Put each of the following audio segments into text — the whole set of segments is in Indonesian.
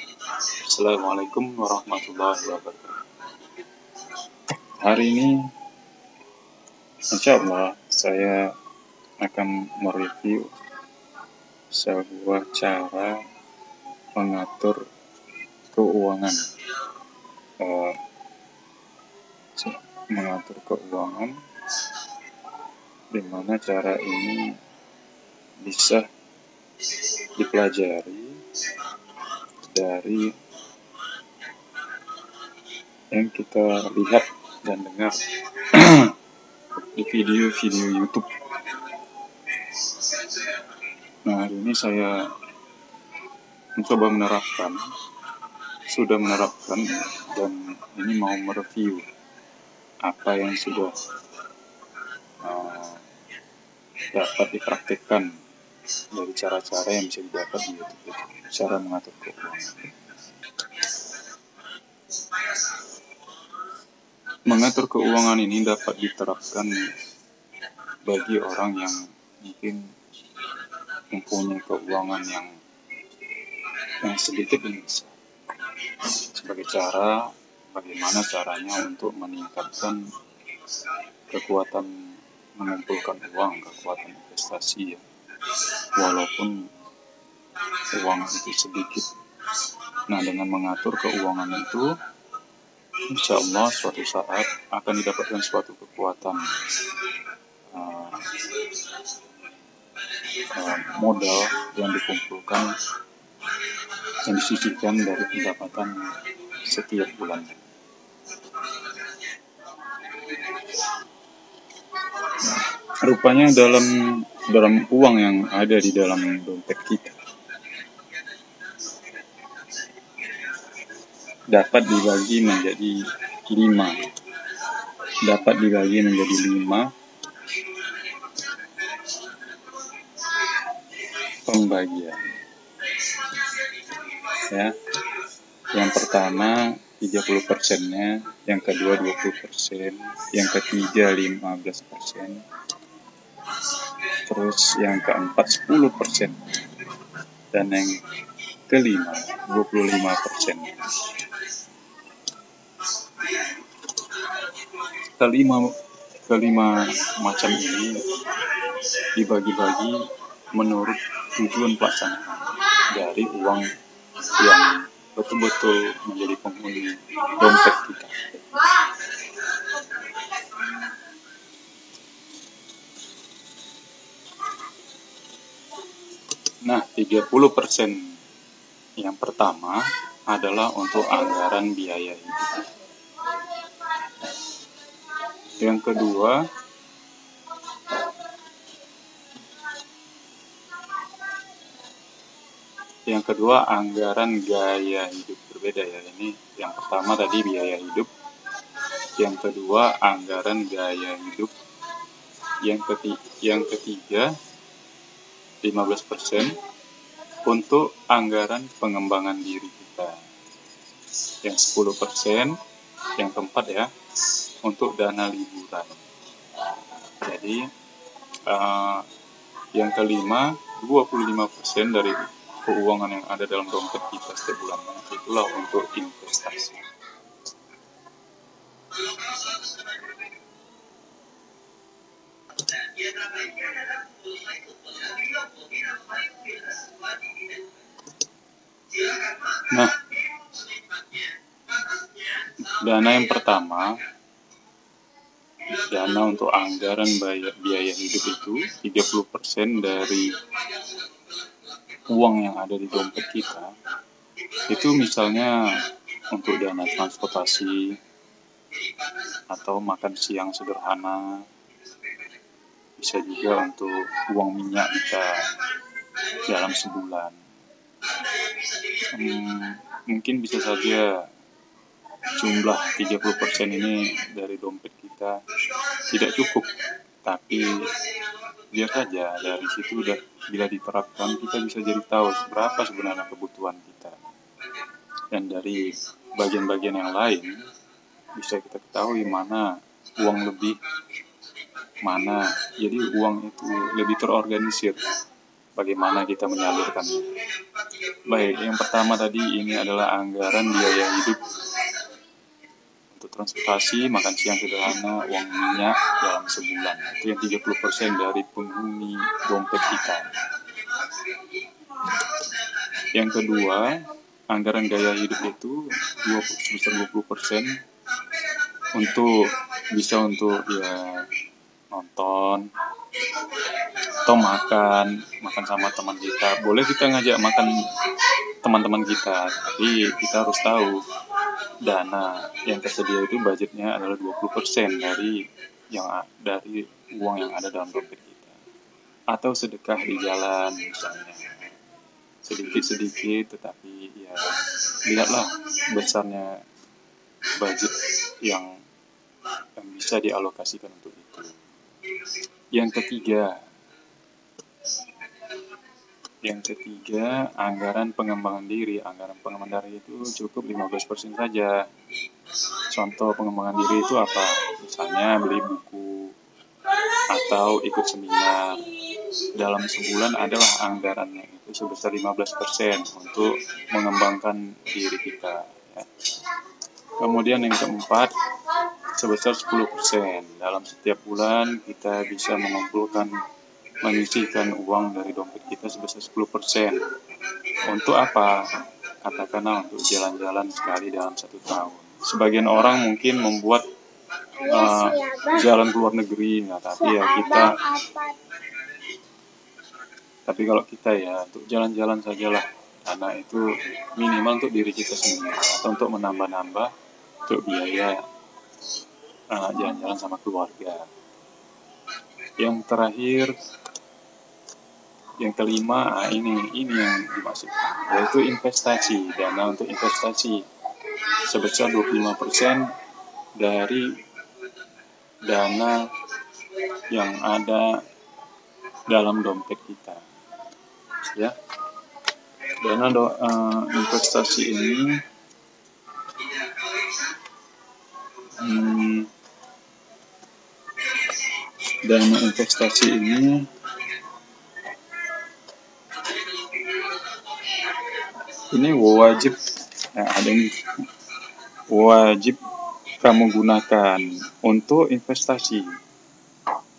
Assalamualaikum warahmatullahi wabarakatuh. Hari ini, insya Allah, saya akan mereview sebuah cara mengatur keuangan. Di mana cara ini bisa dipelajari dari yang kita lihat dan dengar di video-video YouTube. Nah, hari ini saya mencoba sudah menerapkan, dan ini mau mereview apa yang sudah dapat dipraktikkan dari cara-cara yang bisa didapat di YouTube itu, cara mengatur keuangan. Mengatur keuangan ini dapat diterapkan bagi orang yang mungkin mempunyai keuangan yang sedikit dan besar, sebagai cara bagaimana caranya untuk meningkatkan kekuatan mengumpulkan uang, kekuatan investasi, walaupun uang itu sedikit. Nah, dengan mengatur keuangan itu, insya Allah suatu saat akan didapatkan suatu kekuatan modal yang dikumpulkan, yang disisihkan dari pendapatan setiap bulannya. Rupanya dalam uang yang ada di dalam dompet kita dapat dibagi menjadi 5 pembagian. Ya. Yang pertama 30%-nya, yang kedua 20%, yang ketiga 15%, terus yang keempat 10%, dan yang kelima 25%. Kelima macam ini dibagi-bagi menurut tujuan pelaksanaan dari uang yang betul-betul menjadi penghuni dompet kita. Nah, 30% yang pertama adalah untuk anggaran biaya hidup. Yang kedua anggaran gaya hidup, berbeda ya. Ini yang pertama tadi biaya hidup, yang kedua anggaran gaya hidup, yang ketiga 15% untuk anggaran pengembangan diri kita, yang 10%, yang keempat ya, untuk dana liburan. Jadi yang kelima 25% dari keuangan yang ada dalam dompet kita setiap bulannya itulah untuk investasi. Nah, dana yang pertama, dana untuk anggaran biaya hidup itu 30% dari uang yang ada di dompet kita. Itu misalnya untuk dana transportasi atau makan siang sederhana, bisa juga untuk uang minyak kita dalam sebulan. Mungkin bisa saja jumlah 30% ini dari dompet kita tidak cukup, tapi biar saja dari situ bila diterapkan kita bisa jadi tahu berapa sebenarnya kebutuhan kita, dan dari bagian-bagian yang lain bisa kita ketahui mana uang lebih, mana jadi uang itu lebih terorganisir bagaimana kita menyalurkannya. Baik, yang pertama tadi ini adalah anggaran biaya hidup untuk transportasi, makan siang sederhana, uang minyak dalam sebulan. Itu yang 30% dari penghuni dompet kita. Yang kedua, anggaran gaya hidup itu sebesar 20% untuk ya nonton atau makan sama teman kita. Boleh kita ngajak makan teman-teman kita, tapi kita harus tahu dana yang tersedia itu budgetnya adalah 20% dari uang yang ada dalam dompet kita. Atau sedekah di jalan misalnya, sedikit-sedikit, tetapi ya lihatlah besarnya budget yang bisa dialokasikan untuk itu. Yang ketiga, anggaran pengembangan diri. Anggaran pengembangan diri itu cukup 15% saja. Contoh pengembangan diri itu apa? Misalnya beli buku atau ikut seminar. Dalam sebulan adalah anggarannya itu sebesar 15% untuk mengembangkan diri kita. Ya. Kemudian yang keempat, sebesar 10%. Dalam setiap bulan kita bisa menyisihkan uang dari dompet kita sebesar 10%. Untuk apa? Katakanlah untuk jalan-jalan sekali dalam 1 tahun. Sebagian orang mungkin membuat jalan ke luar negeri, tapi kalau kita ya untuk jalan-jalan sajalah, karena itu minimal untuk diri kita sendiri atau untuk menambah-nambah untuk biaya jalan-jalan sama keluarga. Yang terakhir, yang kelima, ini yang dimaksudkan, yaitu investasi. Dana untuk investasi sebesar 25% dari dana yang ada dalam dompet kita. Ya, dana investasi ini wajib, wajib kamu gunakan untuk investasi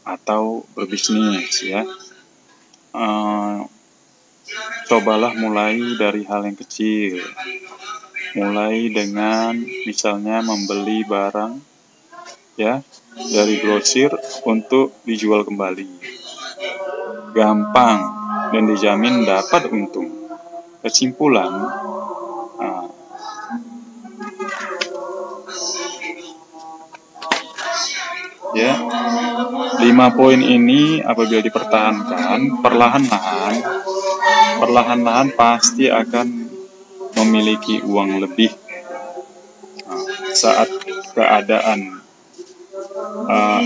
atau berbisnis, ya. Cobalah mulai dari hal yang kecil, mulai dengan misalnya membeli barang, ya, dari grosir untuk dijual kembali. Gampang dan dijamin dapat untung. Kesimpulan, ya, 5 poin ini apabila dipertahankan, perlahan-lahan pasti akan memiliki uang lebih saat keadaan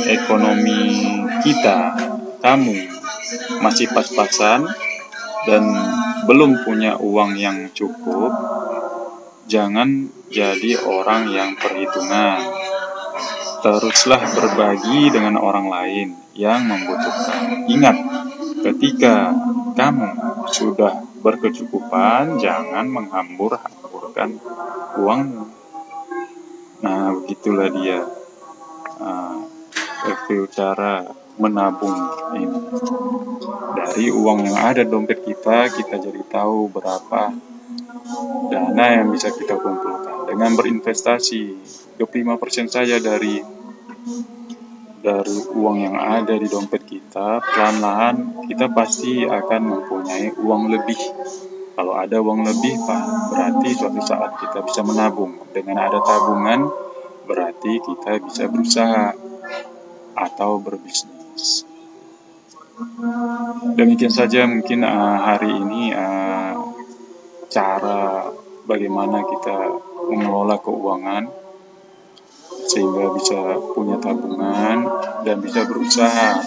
ekonomi kamu masih pas-pasan dan belum punya uang yang cukup. Jangan jadi orang yang perhitungan. Teruslah berbagi dengan orang lain yang membutuhkan. Ingat, ketika kamu sudah berkecukupan, jangan menghambur-hamburkan uangmu. Nah, begitulah dia cara menabung ini. Dari uang yang ada dompet kita jadi tahu berapa dana yang bisa kita kumpulkan. Dengan berinvestasi 25% saja dari uang yang ada di dompet kita, perlahan-lahan kita pasti akan mempunyai uang lebih. Kalau ada uang lebih, berarti suatu saat kita bisa menabung. Dengan ada tabungan, berarti kita bisa berusaha atau berbisnis. Demikian saja mungkin hari ini cara bagaimana kita mengelola keuangan sehingga bisa punya tabungan dan bisa berusaha.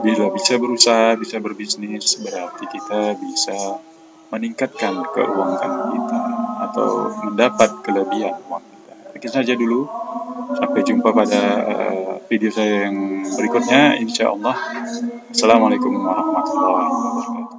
Bila bisa berusaha, bisa berbisnis, berarti kita bisa meningkatkan keuangan kita atau mendapat kelebihan uang kita. Demikian saja dulu. Sampai jumpa pada video saya yang berikutnya, insya Allah. Assalamualaikum warahmatullahi wabarakatuh.